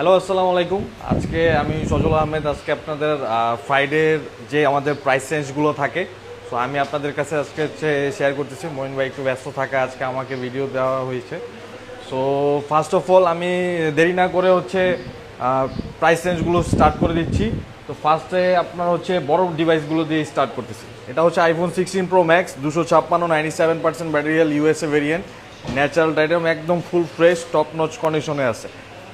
Hello, আসসালামু আলাইকুম। আজকে আমি সজল আহমেদ। আজকে আপনাদের ফ্রাইডের যে আমাদের প্রাইস রেঞ্জগুলো থাকে, সো আমি আপনাদের কাছে আজকে শেয়ার করতেছি। মঈন ভাই একটু ব্যস্ত থাকা আজকে আমাকে ভিডিও দেওয়া হয়েছে। সো ফার্স্ট অফ অল আমি দেরি না করে প্রাইস রেঞ্জগুলো স্টার্ট করে দিচ্ছি। তো ফার্স্টে আপনার বড় ডিভাইসগুলো দিয়ে স্টার্ট করতেছি। এটা হচ্ছে আইফোন 16 প্রো ম্যাক্স, 256 97% ব্যাটারিয়াল ইউএসএ ভেরিয়েন্ট, ন্যাচারাল টাইটাম, একদম ফুল ফ্রেশ টপ নচ কন্ডিশনে আছে।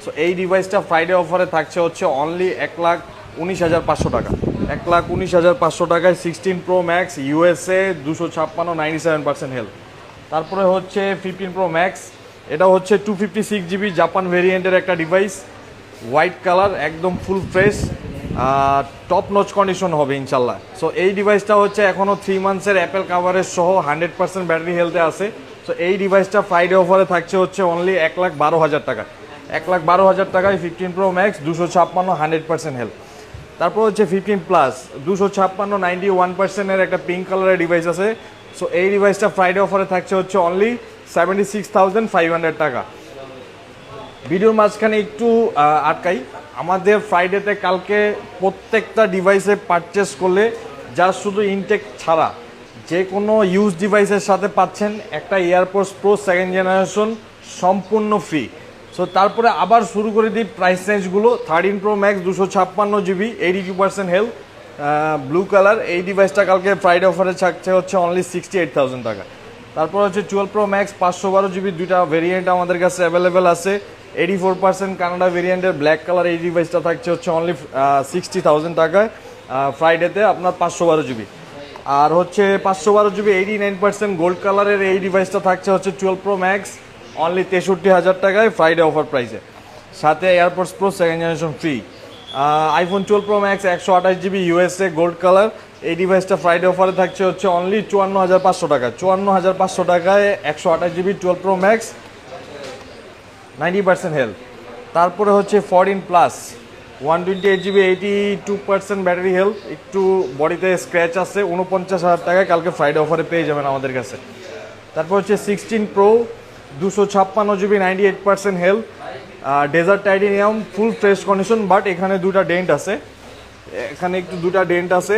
সো এই ডিভাইসটা ফ্রাইডে অফারে থাকছে অনলি 1,19,500 টাকা। 1,19,500 টাকায় 16 প্রো ম্যাক্স ইউএসএ, 256 97% হেলথ। তারপরে 15 প্রো ম্যাক্স, এটা 256 GB জাপান ভেরিয়েন্টের একটা ডিভাইস, হোয়াইট কালার, একদম full fresh top notch condition হবে ইনশাল্লাহ। সো এই ডিভাইসটা এখনও 3 মান্থসের অ্যাপেল কাভারেজ সহ 100% ব্যাটারি হেলথে আছে। সো এই ডিভাইসটা ফ্রাইডে অফারে থাকছে অনলি 1,12,000 টাকা। 1,12,000 টাকায় 15 প্রো ম্যাক্স, 256 100% হেলথ। তারপর 15 প্লাস, 256 91%-এর একটা পিঙ্ক কালারের ডিভাইস আছে। সো এই ডিভাইসটা ফ্রাইডে অফারে থাকছে অনলি 76,500 টাকা। ভিডিওর মাঝখানে একটু আটকাই, আমাদের ফ্রাইডেতে কালকে প্রত্যেকটা ডিভাইসে পারচেস করলে যা শুধু ইনটেক ছাড়া যে কোনো ইউজ ডিভাইসের সাথে পাচ্ছেন একটা এয়ারপোর্টস প্রো 2nd জেনারেশন সম্পূর্ণ ফ্রি। সো তারপরে আবার শুরু করে দিই প্রাইস রেঞ্জগুলো। 13 pro max, 256 GB, 82% health, blue colour. এই ডিভাইসটা কালকে ফ্রাইডে অফারে থাকছে অনলি 68,000 টাকা। তারপর 12 প্রো ম্যাক্স, 512 GB, দুইটা ভেরিয়েন্ট আমাদের কাছে অ্যাভেলেবেল আছে। 84% কানাডা ভেরিয়েন্টের ব্ল্যাক কালার, এই ডিভাইসটা থাকছে অনলি 60,000 টাকায় ফ্রাইডেতে আপনার 512 GB। আর 512 GB 89% গোল্ড কালারের এই ডিভাইসটা থাকছে 12 প্রো ম্যাক্স অনলি 63,000 টাকায় ফ্রাইডে অফার প্রাইসে, সাথে airports pro 2nd generation free. IPhone 12 pro max 128 GB USA gold colour, এই ডিভাইসটা ফ্রাইডে অফারে থাকছে অনলি 54,500 টাকা। 54,500 টাকায় 128 GB 12 প্রো ম্যাক্স, 90% হেলথ। তারপরে 14 প্লাস, 128 GB 82% ব্যাটারি হেলথ, একটু বডিতে স্ক্র্যাচ আছে, 49,000 টাকায় কালকে ফ্রাইডে অফারে পেয়ে যাবেন আমাদের কাছে। তারপর 16 pro, 256 GB 98% health, dessert titanium, full fresh condition, but এখানে দুটা ডেন্ট আছে, এখানে একটু দুটা ডেন্ট আছে।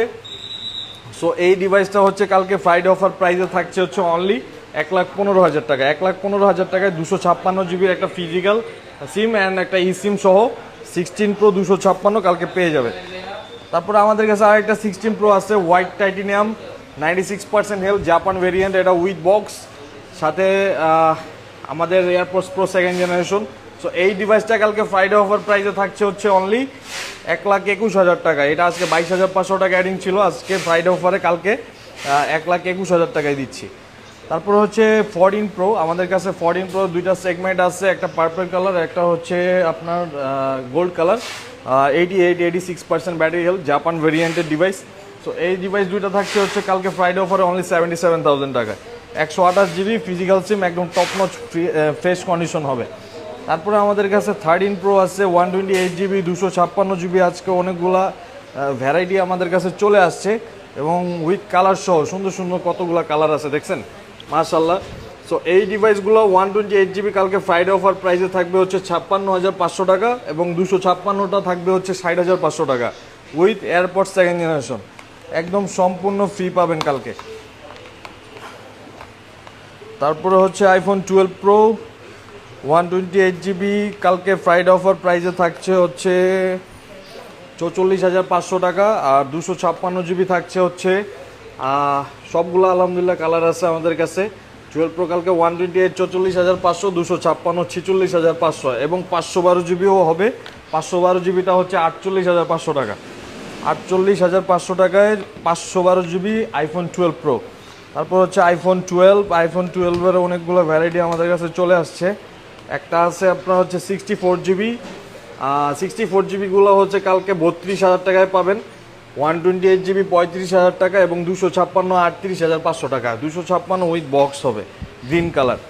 সো এই ডিভাইসটা কালকে ফ্রাইডে অফার প্রাইসে থাকছে অনলি 1,15,000 টাকা। 1,15,000 টাকায় 256 GB একটা ফিজিক্যাল সিম অ্যান্ড একটা ই সিম সহ 16 প্রো 256 কালকে পেয়ে যাবে। তারপরে আমাদের কাছে আরেকটা 16 প্রো আছে, white titanium, 96% health, Japan variant, এটা উইথ বক্স, সাথে আমাদের airports pro 2nd generation. So এই ডিভাইসটা কালকে ফ্রাইডে অফার প্রাইসে থাকছে অনলি 1,21,000 টাকা। এটা আজকে 22,500 টাকা অ্যাডিং ছিল, আজকে ফ্রাইডে অফারে কালকে 1,21,000 টাকায় দিচ্ছি। তারপর 14 প্রো, আমাদের কাছে 14 প্রো দুইটা সেগমেন্ট আছে, একটা পার্পল কালার, একটা আপনার gold colour, 86% battery health, Japan ভেরিয়েন্টের ডিভাইস। সো এই ডিভাইস দুইটা থাকছে কালকে ফ্রাইডে অফারে অনলি 77,000 টাকায়। 128 GB ফিজিক্যাল সিম, একদম টপ নচ ফ্রেশ কন্ডিশন হবে। তারপরে আমাদের কাছে 13 প্রো আছে, 128 GB 256 GB, আজকে অনেকগুলা ভ্যারাইটি আমাদের কাছে চলে আসছে এবং উইথ কালার সহ সুন্দর সুন্দর কতগুলো কালার আছে দেখছেন, মাশাল্লাহ। সো এই ডিভাইসগুলো 128 GB কালকে ফ্রাইডে অফার প্রাইসে থাকবে 56,500 টাকা এবং 256টা থাকবে 60,500 টাকা উইথ এয়ারপোর্টস 2nd জেনারেশন, একদম সম্পূর্ণ ফ্রি পাবেন কালকে। তারপরে আইফোন 12 প্রো 128 GB কালকে ফ্রাইডে অফার প্রাইসে থাকছে 44,500 টাকা আর 256 GB থাকছে সবগুলো আলহামদুলিল্লাহ কালার আছে আমাদের কাছে। 12 প্রো কালকে 128 44,500, 256 46,500 এবং 512 GBও হবে। 512 GBটা 48,500 টাকা। 48,500 টাকায় 512 GB আইফোন 12 প্রো। তারপর আইফোন 12-এর অনেকগুলো ভ্যারাইটি আমাদের কাছে চলে আসছে। একটা আছে আপনার 64 GB, 64 GBগুলো কালকে 32,000 টাকায় পাবেন। 128 GB 35,000 টাকা এবং 256 38,500 টাকা। 256 উইথ বক্স হবে, গ্রিন কালার।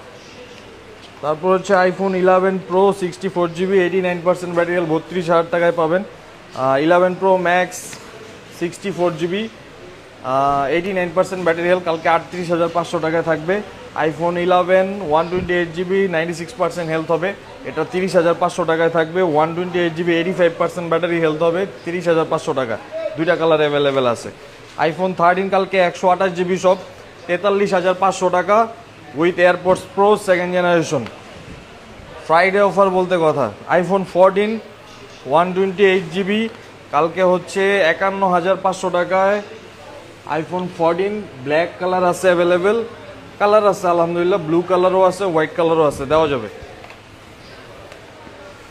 তারপর iPhone 11 pro 64 GB 89% battery health, 32,000 টাকায় পাবেন। 11 pro max 64 GB 89% battery health, কালকে 38,500 টাকায় থাকবে। আইফোন 11 128 GB 96% হেলথ হবে, এটা 30,500 টাকায় থাকবে। 128GB 85% ব্যাটারি হেলথ হবে, 30,500 টাকা। দুইটা কালার অ্যাভেলেবেল আছে। আইফোন 13 কালকে 128GB সব 43,500 টাকা with airports pro second generation. Friday offer বলতে কথা, আইফোন 14 128GB কালকে হচ্ছে 51,500 টাকায়। আইফোন 14 ব্ল্যাক কালার আছে অ্যাভেলেবেল, কালার আছে আলহামদুলিল্লাহ, ব্লু কালারও আছে, হোয়াইট কালারও আছে, দেওয়া যাবে।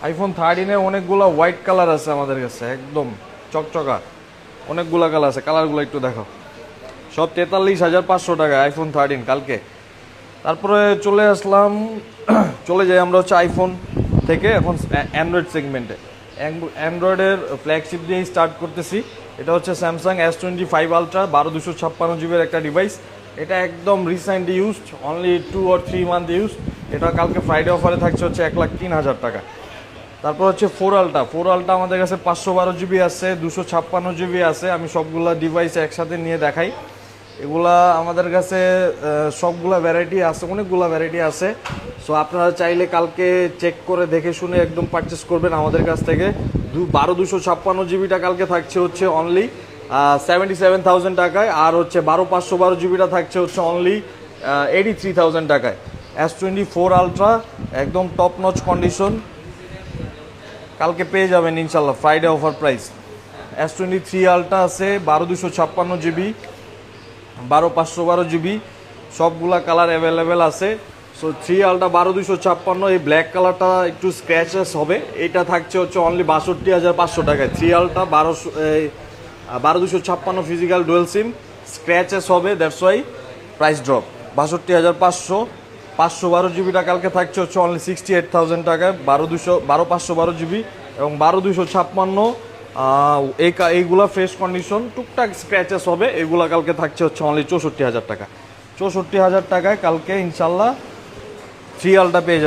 আইফোন 13-এ অনেকগুলো হোয়াইট কালার আছে আমাদের কাছে, একদম চকচকা অনেকগুলো কালার আছে, কালারগুলো একটু দেখো। সব 43,500 টাকা আইফোন 13 কালকে। তারপরে চলে আসলাম, চলে যাই আমরা হচ্ছে আইফোন থেকে এখন অ্যান্ড্রয়েড সেগমেন্টে। অ্যান্ড্রয়েডের ফ্ল্যাগশিপ দিয়ে স্টার্ট করতেছি। এটা হচ্ছে স্যামসাং S25 আলট্রা 1256GB একটা ডিভাইস। এটা একদম recent used, only 2 or 3 month used. এটা কালকে ফ্রাইডে অফারে থাকছে হচ্ছে 1,03,000 টাকা। তারপর হচ্ছে 4 আলট্রা আমাদের কাছে 512GB আছে, 256GB আছে। আমি সবগুলা ডিভাইস একসাথে নিয়ে দেখাই। এগুলা আমাদের কাছে সবগুলা ভ্যারাইটি আছে, অনেকগুলা ভ্যারাইটি আছে। সো আপনারা চাইলে কালকে চেক করে দেখে শুনে একদম পারচেস করবেন আমাদের কাছ থেকে। 256GBটা কালকে থাকছে হচ্ছে অনলি 77,000 টাকায়, আর হচ্ছে 512GBটা থাকছে হচ্ছে অনলি 83,000 টাকায়। S24 আলট্রা একদম টপ নচ কন্ডিশন, কালকে পেয়ে যাবেন ইনশাল্লাহ Friday offer price. S23 ultra আছে 1256GB 12512GB, সবগুলা কালার অ্যাভেলেবেল আছে। সো 3 আলট্রা 12256, এই ব্ল্যাক কালারটা একটু স্ক্র্যাচেস হবে, এটা থাকছে হচ্ছে অনলি 62,500 টাকায়। 3 আলট্রা 12256 ফিজিক্যাল ডুয়েল সিম, স্ক্র্যাচেস হবে, দ্যাটস ওয়াই প্রাইস ড্রপ। 62,500। 512GBটা কালকে থাকছে হচ্ছে অনলি 68,000 টাকায়, 12512GB এবং 12256। এইগুলা ফ্রেশ কন্ডিশন, টুকটাক স্ক্র্যাচেস হবে, এগুলা কালকে থাকছে হচ্ছে অনলি 64,000 টাকা। 64,000 টাকায় কালকে ইনশাল্লাহ 3 আলট্রা পেয়ে যাবে।